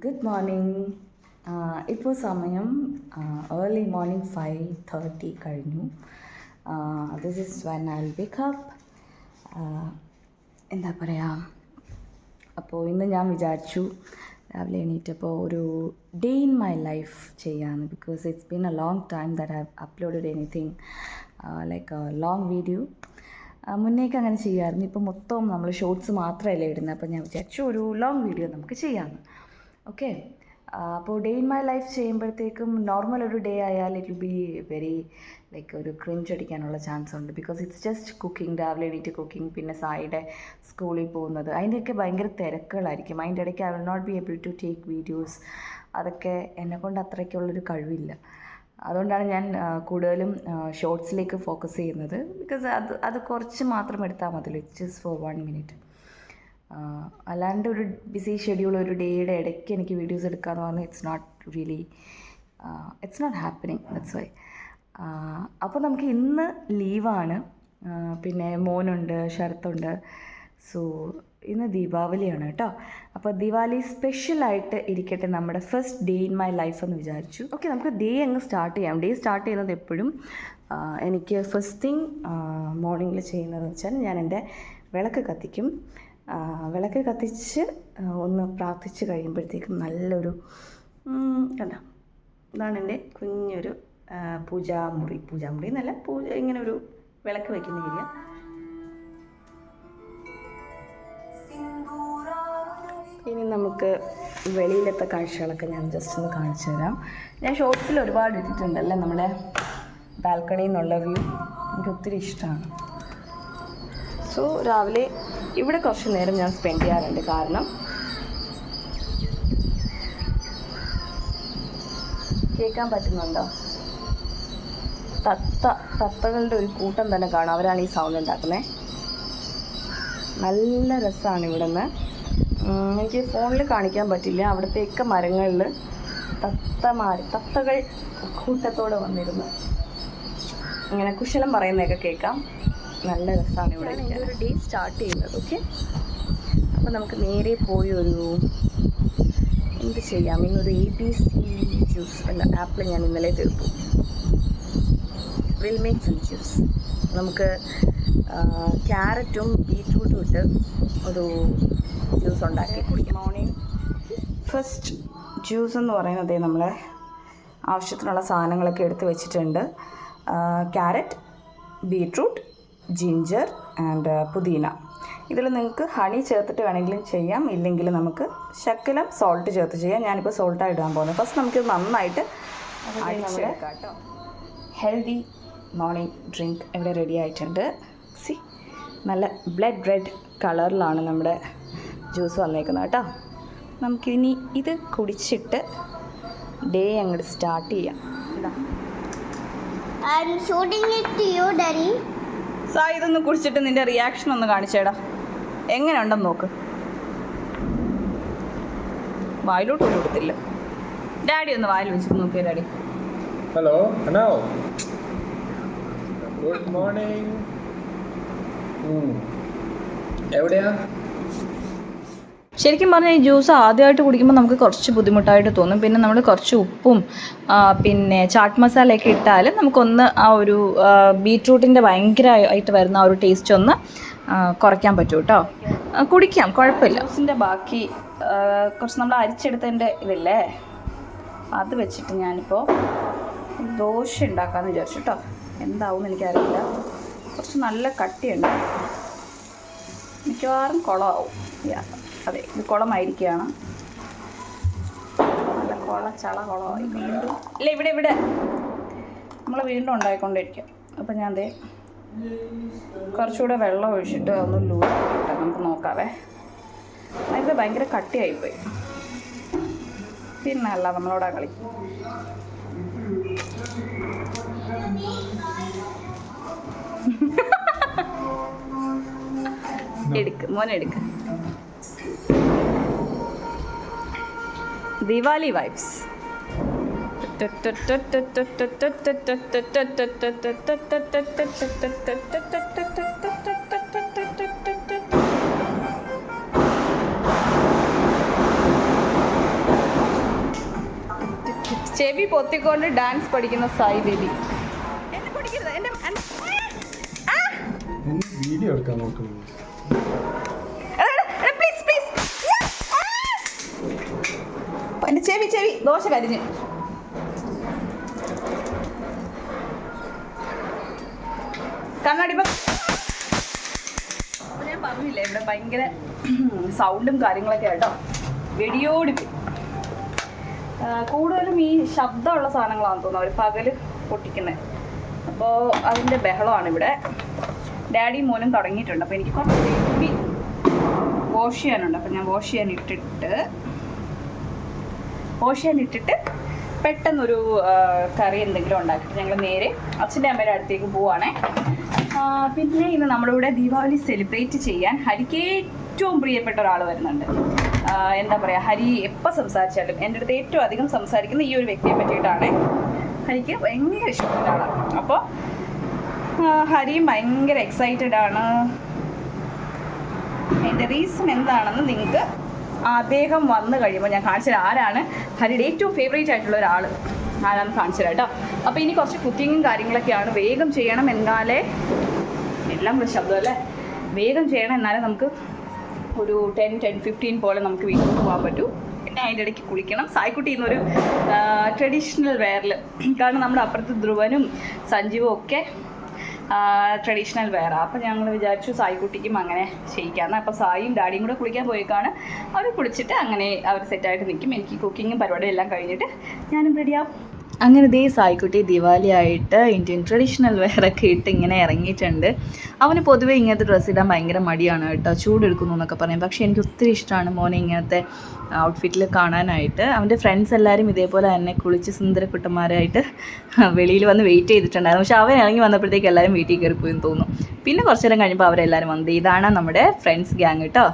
Good morning. ഇപ്പോൾ സമയം early morning 5:30 കഴിഞ്ഞു. This is when I will wake up. എന്താ പറയുക, അപ്പോൾ ഇന്ന് ഞാൻ വിചാരിച്ചു രാവിലെ എണീറ്റപ്പോൾ ഒരു ഡേ ഇൻ മൈ ലൈഫ് ചെയ്യാമെന്ന്. Because it's been a long time that I have uploaded anything like a long video. മുന്നേക്ക് അങ്ങനെ ചെയ്യാമായിരുന്നു. ഇപ്പോൾ മൊത്തം നമ്മൾ ഷോർട്സ് മാത്രമല്ലേ ഇടുന്നത്. അപ്പോൾ ഞാൻ വിചാരിച്ചു ഒരു ലോങ് വീഡിയോ നമുക്ക് ചെയ്യാമെന്ന്. ഓക്കെ, അപ്പോൾ ഡേ ഇൻ മൈ ലൈഫ് ചെയ്യുമ്പോഴത്തേക്കും നോർമൽ ഒരു ഡേ ആയാൽ it will be very like ഒരു ക്രിഞ്ച് അടിക്കാനുള്ള ചാൻസ് ഉണ്ട്. ബിക്കോസ് ഇറ്റ്സ് ജസ്റ്റ് കുക്കിംഗ്, രാവിലെ എണീറ്റ് കുക്കിംഗ്, പിന്നെ സായിയുടെ സ്കൂളിൽ പോകുന്നത്, അതിൻ്റെയൊക്കെ ഭയങ്കര തിരക്കുകളായിരിക്കും. അതിൻ്റെ ഇടയ്ക്ക് I will not be able to take videos. അതൊക്കെ എന്നെക്കൊണ്ട് അത്രയ്ക്കുള്ളൊരു കഴിവില്ല. അതുകൊണ്ടാണ് ഞാൻ കൂടുതലും ഷോർട്സിലേക്ക് ഫോക്കസ് ചെയ്യുന്നത്. ബിക്കോസ് അത് കുറച്ച് മാത്രം എടുത്താൽ മതിയല്ലോ, ഇറ്റ്സ് ജസ്റ്റ് ഫോർ 1 minute. അല്ലാണ്ട് ഒരു ബിസി ഷെഡ്യൂൾ ഒരു ഡേയുടെ ഇടയ്ക്ക് എനിക്ക് വീഡിയോസ് എടുക്കാമെന്ന് പറഞ്ഞാൽ it's not happening. That's why. അപ്പോൾ നമുക്ക് ഇന്ന് ലീവാണ്. പിന്നെ മോനുണ്ട്, ശരത്തുണ്ട്. സോ ഇന്ന് ദീപാവലിയാണ് കേട്ടോ. അപ്പോൾ ദീപാവലി സ്പെഷ്യലായിട്ട് ഇരിക്കട്ടെ നമ്മുടെ first day in my life എന്ന് വിചാരിച്ചു. ഓക്കെ, നമുക്ക് ഡേ അങ്ങ് സ്റ്റാർട്ട് ചെയ്യാം. ഡേ സ്റ്റാർട്ട് ചെയ്യുന്നത് എപ്പോഴും എനിക്ക് ഫസ്റ്റ് തിങ് മോർണിംഗിൽ ചെയ്യുന്നതെന്ന് വെച്ചാൽ ഞാൻ എൻ്റെ വിളക്ക് കത്തിക്കും. വിളക്ക് കത്തിച്ച് ഒന്ന് പ്രാർത്ഥിച്ച് കഴിയുമ്പോഴത്തേക്കും നല്ലൊരു കണ്ടോ, ഇതാണ് എൻ്റെ കുഞ്ഞൊരു പൂജാമുറി എന്നല്ല, ഇങ്ങനെ ഒരു വിളക്ക് വയ്ക്കുന്ന ഏരിയ. ഇനി നമുക്ക് വെളിയിലത്തെ കാഴ്ചകളൊക്കെ ഞാൻ ജസ്റ്റ് ഒന്ന് കാണിച്ചു തരാം. ഞാൻ ഷോർട്സിൽ ഒരുപാട് ഇട്ടിട്ടുണ്ടല്ലേ നമ്മുടെ ബാൽക്കണിയിൽ നിന്നുള്ള വ്യൂ. എനിക്ക് ഒത്തിരി ഇഷ്ടമാണ്. സോ രാവിലെ ഇവിടെ കുറച്ച് നേരം ഞാൻ സ്പെൻഡ് ചെയ്യാറുണ്ട്. കാരണം കേൾക്കാൻ പറ്റുന്നുണ്ടോ? തത്തകളുടെ ഒരു കൂട്ടം തന്നെ കാണാം. അവരാണ് ഈ സൗണ്ട് ഉണ്ടാക്കുന്നത്. നല്ല രസമാണ് ഇവിടെ നിന്ന്. എനിക്ക് ഫോണിൽ കാണിക്കാൻ പറ്റില്ല. അവിടത്തേക്ക് മരങ്ങളിൽ തത്തകൾ കൂട്ടത്തോടെ വന്നിരുന്നു ഇങ്ങനെ കുശലം പറയുന്നതൊക്കെ കേൾക്കാം. നല്ല രസമാണ് ഇവിടെ. ഒരു ഡേ സ്റ്റാർട്ട് ചെയ്യുന്നത്. ഓക്കെ, അപ്പോൾ നമുക്ക് നേരെ പോയി എന്ത് ചെയ്യാം, ഇന്നൊരു ABC ജ്യൂസ് അല്ല, ആപ്പിൾ ഞാൻ ഇന്നലെ തീർത്തു. Will make some juice. നമുക്ക് ക്യാരറ്റും ബീറ്റ്റൂട്ടും ഇട്ട് ഒരു ജ്യൂസ് ഉണ്ടാക്കി കുടിക്കാം. മോർണിംഗ് ഫസ്റ്റ് ജ്യൂസ് എന്ന് പറയുന്നത് നമ്മളെ ആവശ്യത്തിനുള്ള സാധനങ്ങളൊക്കെ എടുത്ത് വെച്ചിട്ടുണ്ട്. ക്യാരറ്റ്, ബീറ്റ്റൂട്ട്, ജിഞ്ചർ ആൻഡ് പുതിന. ഇതിൽ നിങ്ങൾക്ക് ഹണി ചേർത്തിട്ട് വേണമെങ്കിലും ചെയ്യാം, ഇല്ലെങ്കിൽ നമുക്ക് ശകലം സോൾട്ട് ചേർത്ത് ചെയ്യാം. ഞാനിപ്പോൾ സോൾട്ടാണ് ഇടാൻ പോകുന്നത്. ഫസ്റ്റ് നമുക്കിത് നന്നായിട്ട് അടിച്ചെടുക്കാം കേട്ടോ. ഹെൽത്തി മോർണിംഗ് ഡ്രിങ്ക് ഇവിടെ റെഡി ആയിട്ടുണ്ട്. സി, നല്ല ബ്ലഡ് റെഡ് കളറിലാണ് നമ്മുടെ ജ്യൂസ് വന്നേക്കുന്നത് കേട്ടോ. നമുക്കിനി ഇത് കുടിച്ചിട്ട് ഡേ അങ്ങോട്ട് സ്റ്റാർട്ട് ചെയ്യാം. ഇതൊന്ന് കുടിച്ചിട്ട് നിന്റെ റിയാക്ഷൻ ഒന്ന് കാണിച്ചേടാ, എങ്ങനെയുണ്ടെന്ന് നോക്ക്. വായിലോട്ട് പോലും കൊടുത്തില്ല. ഡാഡി ഒന്ന് വായിൽ വെച്ചിട്ട് നോക്കിയ daddy. Hello hello, good morning. എവിടെയാ? ശരിക്കും പറഞ്ഞാൽ ഈ ജ്യൂസ് ആദ്യമായിട്ട് കുടിക്കുമ്പോൾ നമുക്ക് കുറച്ച് ബുദ്ധിമുട്ടായിട്ട് തോന്നും. പിന്നെ നമ്മൾ കുറച്ച് ഉപ്പും പിന്നെ ചാട്ട് മസാലയൊക്കെ ഇട്ടാൽ നമുക്കൊന്ന് ആ ഒരു ബീറ്റ്റൂട്ടിൻ്റെ ഭയങ്കരമായിട്ട് വരുന്ന ആ ഒരു ടേസ്റ്റ് ഒന്ന് കുറയ്ക്കാൻ പറ്റും കേട്ടോ. കുടിക്കാം, കുഴപ്പമില്ല. ജ്യൂസിൻ്റെ ബാക്കി കുറച്ച് നമ്മൾ അരിച്ചെടുത്തതിൻ്റെ ഇതില്ലേ, അത് വെച്ചിട്ട് ഞാനിപ്പോൾ ദോശ ഉണ്ടാക്കാമെന്ന് വിചാരിച്ചു കേട്ടോ. എന്താവും എനിക്കറിയില്ല. കുറച്ച് നല്ല കട്ടിയുണ്ട്, മിക്കവാറും കുളമാവും. അതെ, ഇത് കുളമായിരിക്കുകയാണ്. നല്ല കുളമായി വീണ്ടും ഇല്ല, ഇവിടെ നമ്മൾ വീണ്ടും ഉണ്ടായിക്കൊണ്ടിരിക്കും. അപ്പം ഞാൻ ദേ കുറച്ചുകൂടെ വെള്ളം ഒഴിച്ചിട്ട് ഒന്ന് ലൂസാക്കിയിട്ട് നമുക്ക് നോക്കാവേ. ഇത് ഭയങ്കര കട്ടിയായിപ്പോയി. പിന്നെ അല്ല നമ്മളോടാ കളി. മോനെടുക്ക്. Diwali vibes. ചെവി പൊത്തിക്കൊണ്ട് ഡാൻസ് പഠിക്കുന്ന സായി ബേബി. എന്നെ പഠിക്കരുത്, എന്റെ വീഡിയോ എടുക്കാൻ നോക്കുന്നു. എന്റെ ചെവി ദോശ കരിഞ്ഞ്. കണ്ണാടി ഞാൻ പറഞ്ഞില്ലേ ഇവിടെ ഭയങ്കര സൗണ്ടും കാര്യങ്ങളൊക്കെ കേട്ടോ, വെടിയോടിപ്പ്. കൂടുതലും ഈ ശബ്ദമുള്ള സാധനങ്ങളാണെന്ന് തോന്നുന്നു അവർ പകല് പൊട്ടിക്കുന്നത്. അപ്പോൾ അതിൻ്റെ ബഹളമാണ് ഇവിടെ. ഡാഡിയും മോനും തുടങ്ങിയിട്ടുണ്ട്. അപ്പോൾ എനിക്ക് കുറച്ച് ബേബി വാഷ് ചെയ്യാനുണ്ട്. അപ്പോൾ ഞാൻ വാഷ് ചെയ്യാൻ ഇട്ടിട്ട് പെട്ടെന്നൊരു കറി എന്തെങ്കിലും ഉണ്ടാക്കിയിട്ട് ഞങ്ങൾ നേരെ അച്ഛൻ്റെ അമ്മയുടെ അടുത്തേക്ക് പോവുകയാണേ. പിന്നെ ഇന്ന് നമ്മുടെ ഇവിടെ ദീപാവലി സെലിബ്രേറ്റ് ചെയ്യാൻ ഹരിക്ക് ഏറ്റവും പ്രിയപ്പെട്ട ഒരാൾ വരുന്നുണ്ട്. എന്താ പറയുക, ഹരി എപ്പോൾ സംസാരിച്ചാലും എൻ്റെ അടുത്ത് ഏറ്റവും അധികം സംസാരിക്കുന്ന ഈ ഒരു വ്യക്തിയെ പറ്റിയിട്ടാണ്. ഹരിക്ക് ഭയങ്കര ഇഷ്ടമുള്ള ആളാണ്. അപ്പോൾ ഹരിയും ഭയങ്കര എക്സൈറ്റഡ് ആണ്. അതിൻ്റെ റീസൺ എന്താണെന്ന് നിങ്ങൾക്ക് അദ്ദേഹം വന്നു കഴിയുമ്പോൾ ഞാൻ കാണിച്ചത് ആരാണ് ഹരിയുടെ ഏറ്റവും ഫേവറേറ്റ് ആയിട്ടുള്ള ഒരാൾ ആരാണെന്ന് കാണിച്ചത് കേട്ടോ. അപ്പോൾ ഇനി കുറച്ച് കുക്കിങ്ങും കാര്യങ്ങളൊക്കെയാണ്, വേഗം ചെയ്യണം. എന്നാലേ എല്ലാം കൂടെ ശബ്ദമല്ലേ, വേഗം ചെയ്യണം. എന്നാലേ നമുക്ക് ഒരു 10-15 പോലെ നമുക്ക് വീട്ടിൽ പോകാൻ പറ്റൂ. പിന്നെ അതിൻ്റെ ഇടയ്ക്ക് കുളിക്കണം. സായിക്കുട്ടി ഇന്നൊരു ട്രഡീഷണൽ വെയറിൽ, കാരണം നമ്മുടെ അപ്പുറത്ത് ധ്രുവനും സഞ്ജീവും ഒക്കെ ട്രഡീഷണൽ വെയറാണ്. അപ്പോൾ ഞങ്ങൾ വിചാരിച്ചു സായിക്കുട്ടിക്കും അങ്ങനെ ചെയ്യിക്കാമെന്ന്. അപ്പോൾ സായിയും ഡാഡിയും കൂടെ കുളിക്കാൻ പോയേക്കാണ്. അവർ കുളിച്ചിട്ട് അങ്ങനെ അവർ സെറ്റായിട്ട് നിൽക്കും. എനിക്ക് കുക്കിങ്ങും പരിപാടിയും എല്ലാം കഴിഞ്ഞിട്ട് ഞാനും റെഡിയാവും. അങ്ങനെ ദേ സായിക്കുട്ടി ദിവാലി ആയിട്ട് ഇന്ത്യൻ ട്രഡീഷണൽ വെയറൊക്കെ ഇട്ട് ഇങ്ങനെ ഇറങ്ങിയിട്ടുണ്ട്. അവന് പൊതുവേ ഇങ്ങനത്തെ ഡ്രസ്സ് ഇടാൻ ഭയങ്കര മടിയാണ് കേട്ടോ, ചൂടെടുക്കുന്നു എന്നൊക്കെ പറയും. പക്ഷേ എനിക്ക് ഒത്തിരി ഇഷ്ടമാണ് മോനെ ഇങ്ങനത്തെ ഔട്ട്ഫിറ്റിൽ കാണാനായിട്ട്. അവൻ്റെ ഫ്രണ്ട്സ് എല്ലാവരും ഇതേപോലെ തന്നെ കുളിച്ച് സുന്ദരക്കുട്ടന്മാരായിട്ട് വെളിയിൽ വന്ന് വെയിറ്റ് ചെയ്തിട്ടുണ്ടായിരുന്നു. പക്ഷേ അവൻ ഇറങ്ങി വന്നപ്പോഴത്തേക്ക് എല്ലാവരും വീട്ടിൽ കയറി പോയി എന്ന് തോന്നുന്നു. പിന്നെ കുറച്ച് നേരം കഴിഞ്ഞപ്പോൾ അവരെല്ലാവരും വന്നത്. ഇതാണ് നമ്മുടെ ഫ്രണ്ട്സ് ഗ്യാങ് കേട്ടോ.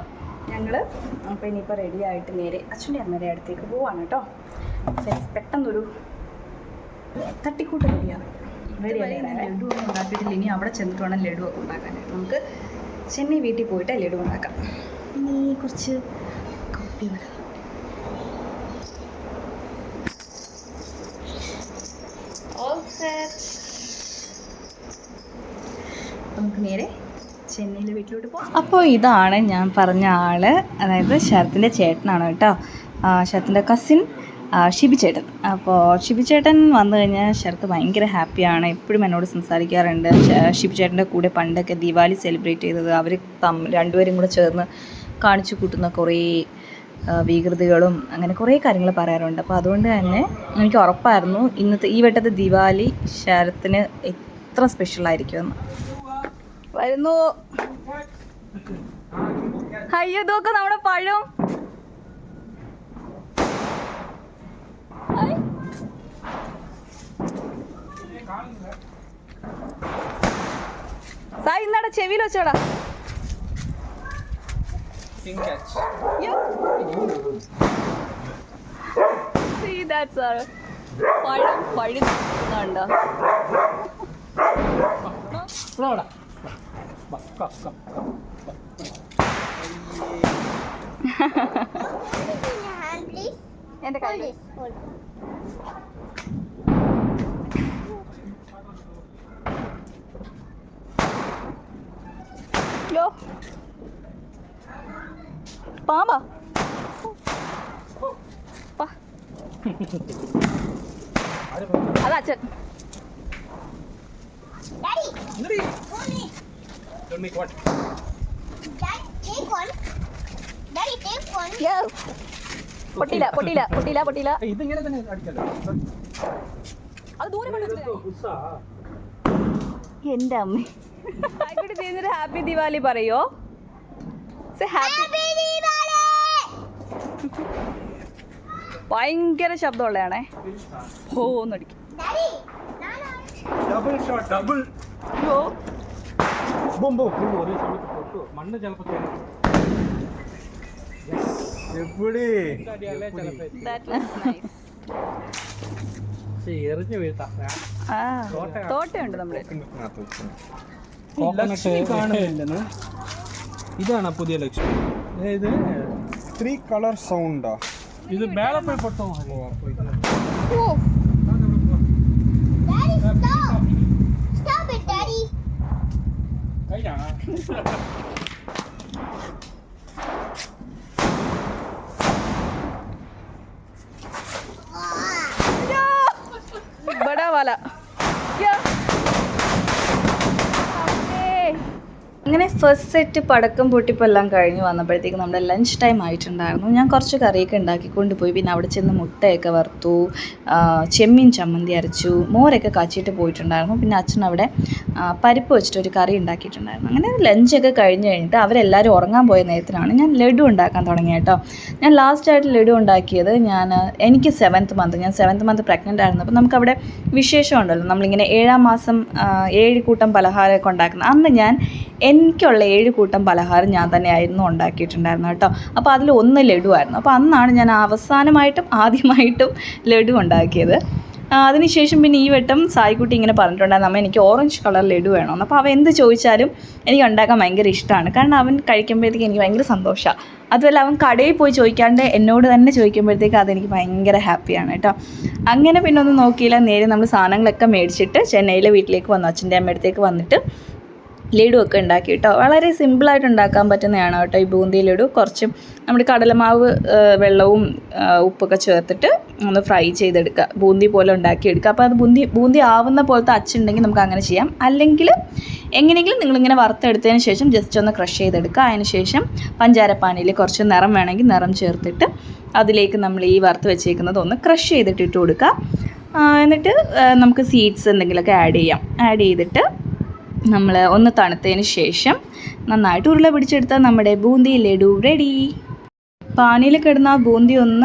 ഞങ്ങൾ അപ്പോൾ ഇനിയിപ്പോൾ റെഡി ആയിട്ട് നേരെ അച്ഛൻ്റെ അമ്മയുടെ അടുത്തേക്ക് പോവാണ് കേട്ടോ. പെട്ടെന്നൊരു തട്ടിക്കൂട്ട് റെഡിയാണ്. ലഡു ഒന്നും ഉണ്ടാക്കിയിട്ടില്ല. ഇനി അവിടെ ചെന്നിട്ട് വേണം ലഡു ഒക്കെ ഉണ്ടാക്കാനായിട്ട്. നമുക്ക് ചെന്നൈ വീട്ടിൽ പോയിട്ട് ലഡു ഉണ്ടാക്കാം. ഇനി കുറച്ച് കോഫി വേണം. നമുക്ക് നേരെ ചെന്നൈയിലെ വീട്ടിലോട്ട് പോകാം. അപ്പോൾ ഇതാണ് ഞാൻ പറഞ്ഞ ആള്, അതായത് ശരത്തിൻ്റെ ചേട്ടനാണ് കേട്ടോ. ശരത്തിൻ്റെ കസിൻ ഷിബി ചേട്ടൻ. അപ്പോൾ ഷിബി ചേട്ടൻ വന്നു കഴിഞ്ഞാൽ ശരത്ത് ഭയങ്കര ഹാപ്പിയാണ്. എപ്പോഴും എന്നോട് സംസാരിക്കാറുണ്ട്. ഷിബി ചേട്ടൻ്റെ കൂടെ പണ്ടൊക്കെ ദിവാലി സെലിബ്രേറ്റ് ചെയ്തത് അവർ രണ്ടുപേരും കൂടെ ചേർന്ന് കാണിച്ചു കൂട്ടുന്ന കുറേ വികൃതികളും അങ്ങനെ കുറേ കാര്യങ്ങൾ പറയാറുണ്ട്. അപ്പോൾ അതുകൊണ്ട് തന്നെ എനിക്ക് ഉറപ്പായിരുന്നു ഈ വട്ടത്തെ ദിവാലി ശരത്തിന് എത്ര സ്പെഷ്യലായിരിക്കുമെന്ന്. വരുന്നു. അയ്യോ ഇതൊക്കെ നമ്മുടെ പഴം. സായി ഇന്നാടെ ചെവിയിൽ വെച്ചോടാ. പഴം പഴുന്നുണ്ടോ? എന്റെ കയ്യിൽ പാമ്പാ. അതാ അച്ഛൻ. പൊട്ടിയില്ല പൊട്ടിയില്ല പൊട്ടിയില്ല പൊട്ടിയില്ല. അത് ദൂരെ എന്റെ അമ്മ. ആയിക്കോട്ടെ ചെയ്യുന്നൊരു ഹാപ്പി ദിവാലി പറയോ? ഭയങ്കര ശബ്ദമുള്ളതാണേ. ഓന്നടിക്കും. തോട്ടയുണ്ട് നമ്മുടെ. ഇതാണ് പുതിയ ലക്ഷ്മി. ഇത് 3 കളർ സൗണ്ടാ. ഇത് മേലെ പോയി പൊട്ടോ. Stop it, Daddy. बड़ा वाला क्या അങ്ങനെ ഫസ്റ്റ് സെറ്റ് പടക്കം പൊട്ടിപ്പോൾ എല്ലാം കഴിഞ്ഞ് വന്നപ്പോഴത്തേക്ക് നമ്മുടെ ലഞ്ച് ടൈം ആയിട്ടുണ്ടായിരുന്നു. ഞാൻ കുറച്ച് കറിയൊക്കെ ഉണ്ടാക്കിക്കൊണ്ട് പോയി. പിന്നെ അവിടെ ചെന്ന് മുട്ടയൊക്കെ വറുത്തു, ചെമ്മീൻ ചമ്മന്തി അരച്ചു, മോരൊക്കെ കാച്ചിയിട്ട് പോയിട്ടുണ്ടായിരുന്നു. പിന്നെ അച്ഛൻ അവിടെ പരിപ്പ് വെച്ചിട്ടൊരു കറി ഉണ്ടാക്കിയിട്ടുണ്ടായിരുന്നു. അങ്ങനെ ലഞ്ചൊക്കെ കഴിഞ്ഞ് കഴിഞ്ഞിട്ട് അവരെല്ലാവരും ഉറങ്ങാൻ പോയ നേരത്തിനാണ് ഞാൻ ലഡു ഉണ്ടാക്കാൻ തുടങ്ങിയത് കേട്ടോ. ഞാൻ ലാസ്റ്റായിട്ട് ലഡു ഉണ്ടാക്കിയത് എനിക്ക് 7th month, ഞാൻ 7th month പ്രഗ്നൻ്റ് ആയിരുന്നു. അപ്പോൾ നമുക്കവിടെ വിശേഷം ഉണ്ടല്ലോ, നമ്മളിങ്ങനെ 7ാം മാസം 7 കൂട്ടം പലഹാരമൊക്കെ ഉണ്ടാക്കുന്നത്. അന്ന് ഞാൻ എനിക്കുള്ള 7 കൂട്ടം പലഹാരം ഞാൻ തന്നെയായിരുന്നു ഉണ്ടാക്കിയിട്ടുണ്ടായിരുന്നു കേട്ടോ. അപ്പോൾ അതിൽ 1 ലഡു ആയിരുന്നു. അപ്പോൾ അന്നാണ് ഞാൻ ആദ്യമായിട്ടും ലഡു ഉണ്ടാക്കിയത്. അതിനുശേഷം പിന്നെ ഈ വട്ടം സായിക്കുട്ടി ഇങ്ങനെ പറഞ്ഞിട്ടുണ്ടായിരുന്നു, അമ്മ എനിക്ക് ഓറഞ്ച് കളർ ലഡു വേണമെന്ന്. അപ്പോൾ അവൻ എന്ത് ചോദിച്ചാലും എനിക്ക് ഉണ്ടാക്കാൻ ഭയങ്കര ഇഷ്ടമാണ്. കാരണം അവൻ കഴിക്കുമ്പോഴത്തേക്ക് എനിക്ക് ഭയങ്കര സന്തോഷമാണ്. അതുമല്ല അവൻ കടയിൽ പോയി ചോദിക്കാണ്ട് എന്നോട് തന്നെ ചോദിക്കുമ്പോഴത്തേക്ക് അതെനിക്ക് ഭയങ്കര ഹാപ്പിയാണ് കേട്ടോ. അങ്ങനെ പിന്നെ ഒന്നും നോക്കിയില്ല, നേരെ നമ്മൾ സാധനങ്ങളൊക്കെ മേടിച്ചിട്ട് ചെന്നൈയിലെ വീട്ടിലേക്ക് വന്നു. അച്ഛൻ്റെ അമ്മയടുത്തേക്ക് വന്നിട്ട് ലഡു ഒക്കെ ഉണ്ടാക്കി കേട്ടോ. വളരെ സിമ്പിളായിട്ട് ഉണ്ടാക്കാൻ പറ്റുന്നതാണ് കേട്ടോ ഈ ബൂന്തി ലഡു. കുറച്ച് നമ്മുടെ കടലമാവ് വെള്ളവും ഉപ്പൊക്കെ ചേർത്തിട്ട് ഒന്ന് ഫ്രൈ ചെയ്തെടുക്കുക, ബൂന്തി പോലെ ഉണ്ടാക്കിയെടുക്കുക. അപ്പോൾ അത് ബൂന്തി ആവുന്ന പോലത്തെ അച്ചുണ്ടെങ്കിൽ നമുക്ക് അങ്ങനെ ചെയ്യാം. അല്ലെങ്കിൽ എങ്ങനെയെങ്കിലും നിങ്ങളിങ്ങനെ വറുത്തെടുത്തതിന് ശേഷം ജസ്റ്റ് ഒന്ന് ക്രഷ് ചെയ്തെടുക്കുക. അതിന് ശേഷം പഞ്ചാരപ്പാനിയിൽ കുറച്ച് നിറം വേണമെങ്കിൽ നിറം ചേർത്തിട്ട് അതിലേക്ക് നമ്മൾ ഈ വറുത്ത് വെച്ചേക്കുന്നത് ഒന്ന് ക്രഷ് ചെയ്തിട്ട് ഇട്ട് കൊടുക്കുക. എന്നിട്ട് നമുക്ക് സീഡ്സ് എന്തെങ്കിലുമൊക്കെ ആഡ് ചെയ്തിട്ട് നമ്മൾ ഒന്ന് തണുത്തതിന് ശേഷം നന്നായിട്ട് ഉരുള പിടിച്ചെടുത്താൽ നമ്മുടെ ബൂന്തി ലഡു റെഡി. പാനിയിൽ കിടന്ന ആ ബൂന്തി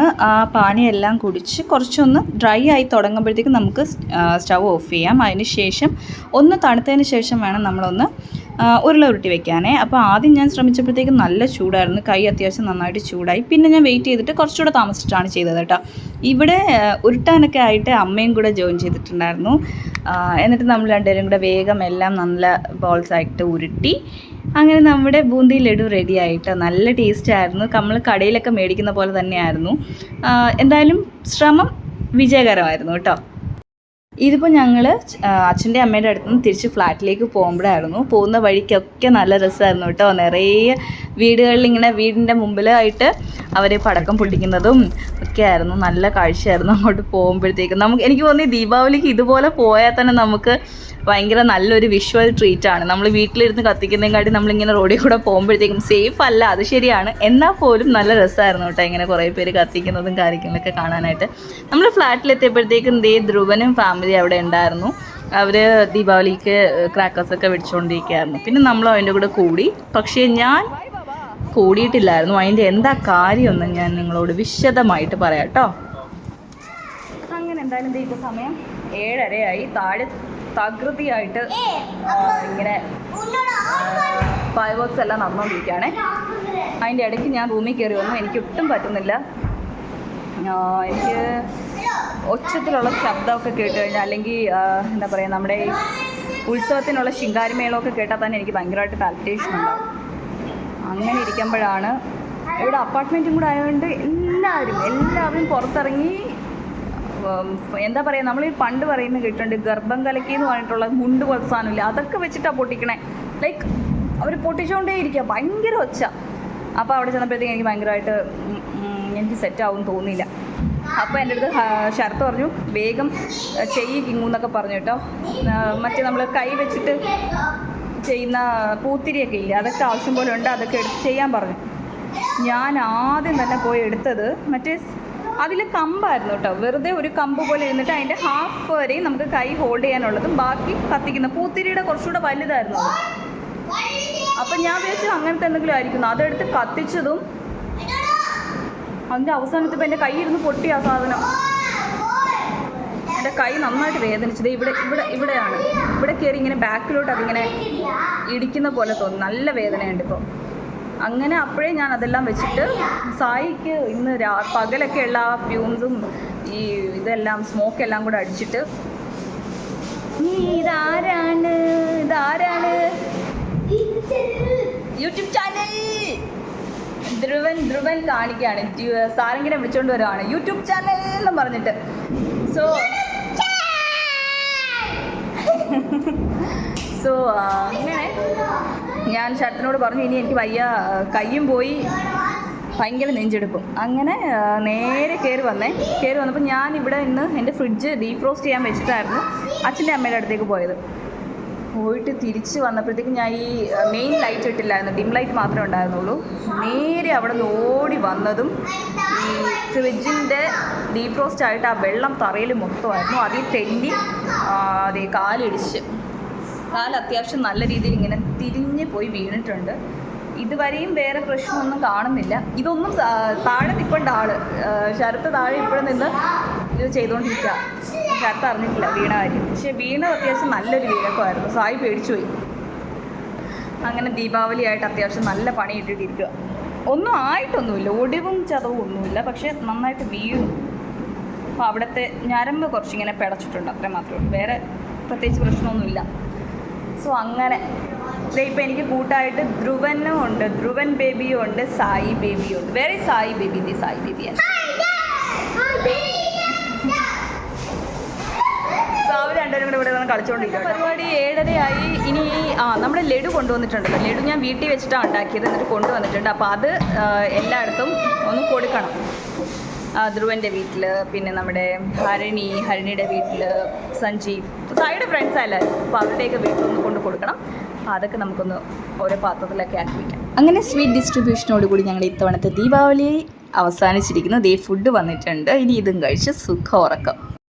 ആ പാനിയെല്ലാം കുടിച്ച് കുറച്ചൊന്ന് ഡ്രൈ ആയി തുടങ്ങുമ്പോഴത്തേക്കും നമുക്ക് സ്റ്റൗ ഓഫ് ചെയ്യാം. അതിന് ശേഷം ഒന്ന് തണുത്തതിന് ശേഷം വേണം നമ്മളൊന്ന് ഉരുള ഉരുട്ടി വെക്കാനേ. അപ്പോൾ ആദ്യം ഞാൻ ശ്രമിച്ചപ്പോഴത്തേക്കും നല്ല ചൂടായിരുന്നു, കൈ അത്യാവശ്യം നന്നായിട്ട് ചൂടായി. പിന്നെ ഞാൻ വെയിറ്റ് ചെയ്തിട്ട് കുറച്ചുകൂടെ താമസിച്ചിട്ടാണ് ചെയ്തത് കേട്ടോ. ഇവിടെ ഉരുട്ടാനൊക്കെ ആയിട്ട് അമ്മയും കൂടെ ജോയിൻ ചെയ്തിട്ടുണ്ടായിരുന്നു. എന്നിട്ട് നമ്മൾ രണ്ടുപേരും കൂടെ വേഗം എല്ലാം നല്ല ബോൾസായിട്ട് ഉരുട്ടി. അങ്ങനെ നമ്മുടെ ബൂന്തി ലഡു റെഡി ആയിട്ട് നല്ല ടേസ്റ്റ് ആയിരുന്നു. നമ്മൾ കടയിലൊക്കെ മേടിക്കുന്ന പോലെ തന്നെയായിരുന്നു. എന്തായാലും ശ്രമം വിജയകരമായിരുന്നു കേട്ടോ. ഇതിപ്പോൾ ഞങ്ങൾ അച്ഛൻ്റെ അമ്മയുടെ അടുത്ത് നിന്ന് തിരിച്ച് ഫ്ലാറ്റിലേക്ക് പോകുന്ന വഴിക്കൊക്കെ നല്ല രസമായിരുന്നു കേട്ടോ. നിറയെ വീടുകളിൽ ഇങ്ങനെ വീടിൻ്റെ മുമ്പിലായിട്ട് അവർ പടക്കം പൊട്ടിക്കുന്നതും ഒക്കെ ആയിരുന്നു. നല്ല കാഴ്ചയായിരുന്നു അങ്ങോട്ട് പോകുമ്പോഴത്തേക്കും. എനിക്ക് തോന്നി ദീപാവലിക്ക് ഇതുപോലെ പോയാൽ തന്നെ നമുക്ക് ഭയങ്കര നല്ലൊരു വിഷ്വൽ ട്രീറ്റാണ്. നമ്മൾ വീട്ടിലിരുന്ന് കത്തിക്കുന്നതിനെക്കാട്ടി നമ്മളിങ്ങനെ റോഡിൽ കൂടെ പോകുമ്പോഴത്തേക്കും സേഫ് അല്ല, അത് ശരിയാണ്, എന്നാൽ പോലും നല്ല രസമായിരുന്നു കേട്ടോ ഇങ്ങനെ കുറേ പേര് കത്തിക്കുന്നതും കാര്യങ്ങളൊക്കെ കാണാനായിട്ട്. നമ്മൾ ഫ്ലാറ്റിലെത്തിയപ്പോഴത്തേക്കും ധ്രുവനും ഫാമിലി അവിടെ ഉണ്ടായിരുന്നു. അവർ ദീപാവലിക്ക് ക്രാക്കേഴ്സൊക്കെ വെടിച്ചുകൊണ്ടിരിക്കുകയായിരുന്നു. പിന്നെ നമ്മൾ അതിൻ്റെ കൂടെ കൂടി. പക്ഷേ ഞാൻ കൂടിയിട്ടില്ലായിരുന്നു. അതിൻ്റെ എന്താ കാര്യമൊന്നും ഞാൻ നിങ്ങളോട് വിശദമായിട്ട് പറയാം കേട്ടോ. അങ്ങനെ എന്തായാലും ഇപ്പോൾ സമയം 7:30 താഴെ തകൃതിയായിട്ട് ഇങ്ങനെ ഫയർ വർക്ക്സ് എല്ലാം നടന്നുകൊണ്ടിരിക്കുകയാണേ. അതിൻ്റെ ഇടയ്ക്ക് ഞാൻ റൂമിൽ കയറി വന്നു. എനിക്കൊട്ടും പറ്റുന്നില്ല. എനിക്ക് ഒച്ചത്തിലുള്ള ശബ്ദമൊക്കെ കേട്ട് കഴിഞ്ഞാൽ, അല്ലെങ്കിൽ എന്താ പറയുക, നമ്മുടെ ഈ ഉത്സവത്തിനുള്ള ശിങ്കാരിമേളമൊക്കെ കേട്ടാൽ തന്നെ എനിക്ക് ഭയങ്കരമായിട്ട് പാൽപിറ്റേഷൻ ഉണ്ടാവും. അങ്ങനെ ഇരിക്കുമ്പോഴാണ് ഇവിടെ അപ്പാർട്ട്മെൻറ്റും കൂടെ ആയതുകൊണ്ട് എല്ലാവരും പുറത്തിറങ്ങി എന്താ പറയുക, നമ്മൾ ഈ പണ്ട് പറയുന്നത് കേട്ടിട്ടുണ്ട്, ഗർഭം കലക്കി എന്ന് പറഞ്ഞിട്ടുള്ള മുണ്ട് പോലത്തെ സാധനമില്ല, അതൊക്കെ വെച്ചിട്ടാണ് പൊട്ടിക്കണേ. ലൈക്ക് അവർ പൊട്ടിച്ചുകൊണ്ടേ ഇരിക്കുക, ഭയങ്കര ഒച്ച. അപ്പോൾ അവിടെ ചെന്നപ്പോഴത്തേക്ക് എനിക്ക് ഭയങ്കരമായിട്ട് എനിക്ക് സെറ്റാവും തോന്നിയില്ല. അപ്പോൾ എൻ്റെ അടുത്ത് ശരത്ത് പറഞ്ഞു വേഗം കിങ്ങൂന്നൊക്കെ പറഞ്ഞു കേട്ടോ. മറ്റേ നമ്മൾ കൈ വെച്ചിട്ട് ചെയ്യുന്ന പൂത്തിരിയൊക്കെ ഇല്ലേ, അതൊക്കെ ആവശ്യം പോലെ ഉണ്ട്, അതൊക്കെ എടുത്ത് ചെയ്യാൻ പറഞ്ഞു. ഞാൻ ആദ്യം തന്നെ പോയി എടുത്തത് മറ്റേ അതിൽ കമ്പായിരുന്നു കേട്ടോ. വെറുതെ ഒരു കമ്പ് പോലെ ഇരുന്നിട്ട് അതിൻ്റെ ഹാഫ് വരെയും നമുക്ക് കൈ ഹോൾഡ് ചെയ്യാനുള്ളതും ബാക്കി കത്തിക്കുന്ന പൂത്തിരിയുടെ കുറച്ചുകൂടെ വലുതായിരുന്നു അത്. അപ്പം ഞാൻ വിചാരിച്ചു അങ്ങനത്തെ എന്തെങ്കിലും ആയിരിക്കുന്നു. അതെടുത്ത് കത്തിച്ചതും അതിൻ്റെ അവസാനത്തിപ്പോൾ എൻ്റെ കൈ ഇരുന്ന് പൊട്ടി ആ സാധനം. എൻ്റെ കൈ നന്നായിട്ട് വേദനിച്ചത് ഇവിടെയാണ്. ഇവിടെ കയറി ഇങ്ങനെ ബാക്കിലോട്ട് അതിങ്ങനെ ഇടിക്കുന്ന പോലെ തോന്നി. നല്ല വേദനയുണ്ട് ഇപ്പോൾ. അങ്ങനെ അപ്പോഴേ ഞാൻ അതെല്ലാം വെച്ചിട്ട് സായിക്ക് ഇന്ന് പകലൊക്കെ ഉള്ള ആ ഫ്യൂംസും ഈ ഇതെല്ലാം സ്മോക്കെല്ലാം കൂടെ അടിച്ചിട്ട് ഇതാരാണ് യൂട്യൂബ് ചാനൽ ധ്രുവൻ കാണിക്കുകയാണ്. സാറിങ്ങനെ വിളിച്ചുകൊണ്ട് വരുവാണ് യൂട്യൂബ് ചാനൽ എന്ന് പറഞ്ഞിട്ട്. സോ സോ അങ്ങനെ ഞാൻ ശരത്തിനോട് പറഞ്ഞു ഇനി എനിക്ക് വയ്യ, കയ്യും പോയി, ഭയങ്കര നെഞ്ചെടുപ്പും. അങ്ങനെ നേരെ കയറി വന്നപ്പോൾ ഞാൻ ഇവിടെ ഇന്ന് എൻ്റെ ഫ്രിഡ്ജ് ഡീഫ്രോസ്റ്റ് ചെയ്യാൻ വെച്ചിട്ടായിരുന്നു അച്ഛൻ്റെ അമ്മയുടെ അടുത്തേക്ക് പോയിട്ട് തിരിച്ച് വന്നപ്പോഴത്തേക്കും ഞാൻ ഈ മെയിൻ ലൈറ്റ് ഇട്ടില്ലായിരുന്നു, ഡിം ലൈറ്റ് മാത്രമേ ഉണ്ടായിരുന്നുള്ളൂ. നേരെ അവിടെ നിന്ന് ഓടി വന്നതും ഈ ഫ്രിഡ്ജിൻ്റെ ഡീഫ്രോസ്റ്റ് ആയിട്ട് ആ വെള്ളം തറയിൽ മൊത്തമായിരുന്നു. അതിൽ തെന്നി അതേ കാലിടിച്ച്, അത്യാവശ്യം നല്ല രീതിയിൽ ഇങ്ങനെ തിരിഞ്ഞ് പോയി വീണിട്ടുണ്ട്. ഇതുവരെയും വേറെ പ്രശ്നമൊന്നും കാണുന്നില്ല. ഇതൊന്നും താഴെ നിൽപ്പുണ്ട് ആള്, ശരത്ത് താഴെ ഇപ്പോഴും നിന്ന് ഇത് ചെയ്തുകൊണ്ടിരിക്കുക. ശരത്ത് അറിഞ്ഞിട്ടില്ല വീണ കാര്യം. പക്ഷേ വീണത് അത്യാവശ്യം നല്ലൊരു വീഴക്കമായിരുന്നു. സായി പേടിച്ചു പോയി. അങ്ങനെ ദീപാവലിയായിട്ട് അത്യാവശ്യം നല്ല പണി ഇട്ടിട്ടിരിക്കുക. ഒന്നും ആയിട്ടൊന്നുമില്ല, ഒടിവും ചതവും ഒന്നുമില്ല, പക്ഷേ നന്നായിട്ട് വീഴും. അപ്പോൾ അവിടുത്തെ ഞരമ്പ് കുറച്ചിങ്ങനെ പിടച്ചിട്ടുണ്ട്, അത്രയും മാത്രമേ ഉള്ളൂ. വേറെ പ്രത്യേകിച്ച് പ്രശ്നമൊന്നുമില്ല. സോ അങ്ങനെ ഇപ്പം എനിക്ക് കൂട്ടായിട്ട് ധ്രുവനും ഉണ്ട്, ധ്രുവൻ ബേബിയും ഉണ്ട്, സായി ബേബിയും ഉണ്ട്. വേറെ സായി ബേബി, സായി ബേബിയാണ്. സോ അവർ രണ്ടുപേരും കൂടെ ഇവിടെ വന്ന് കളിച്ചുകൊണ്ടിരിക്കുക. പരിപാടി 7:30 ഇനി നമ്മുടെ ലഡു കൊണ്ടുവന്നിട്ടുണ്ടല്ലോ. ലഡു ഞാൻ വീട്ടിൽ വെച്ചിട്ടാണ് ഉണ്ടാക്കിയത്, എന്നിട്ട് കൊണ്ടുവന്നിട്ടുണ്ട്. അപ്പോൾ അത് എല്ലായിടത്തും ഒന്ന് കൊടുക്കണം. ധ്രുവൻ്റെ വീട്ടിൽ, പിന്നെ നമ്മുടെ ഹരിണിയുടെ വീട്ടിൽ, സഞ്ജീവ്, സായിയുടെ ഫ്രണ്ട്സ് എല്ലാവരും. അപ്പോൾ അവരുടെയൊക്കെ വീട്ടിലൊന്ന് കൊണ്ട് കൊടുക്കണം. അപ്പോൾ അതൊക്കെ നമുക്കൊന്ന് ഓരോ പാത്രത്തിലൊക്കെ ആക്കി വയ്ക്കാം. അങ്ങനെ സ്വീറ്റ് ഡിസ്ട്രിബ്യൂഷനോടുകൂടി ഞങ്ങളുടെ ഇത്തവണത്തെ ദീപാവലി അവസാനിച്ചിരിക്കുന്നു. ഫുഡ് വന്നിട്ടുണ്ട്. ഇനി ഇതും കഴിച്ച് സുഖം ഉറക്കം.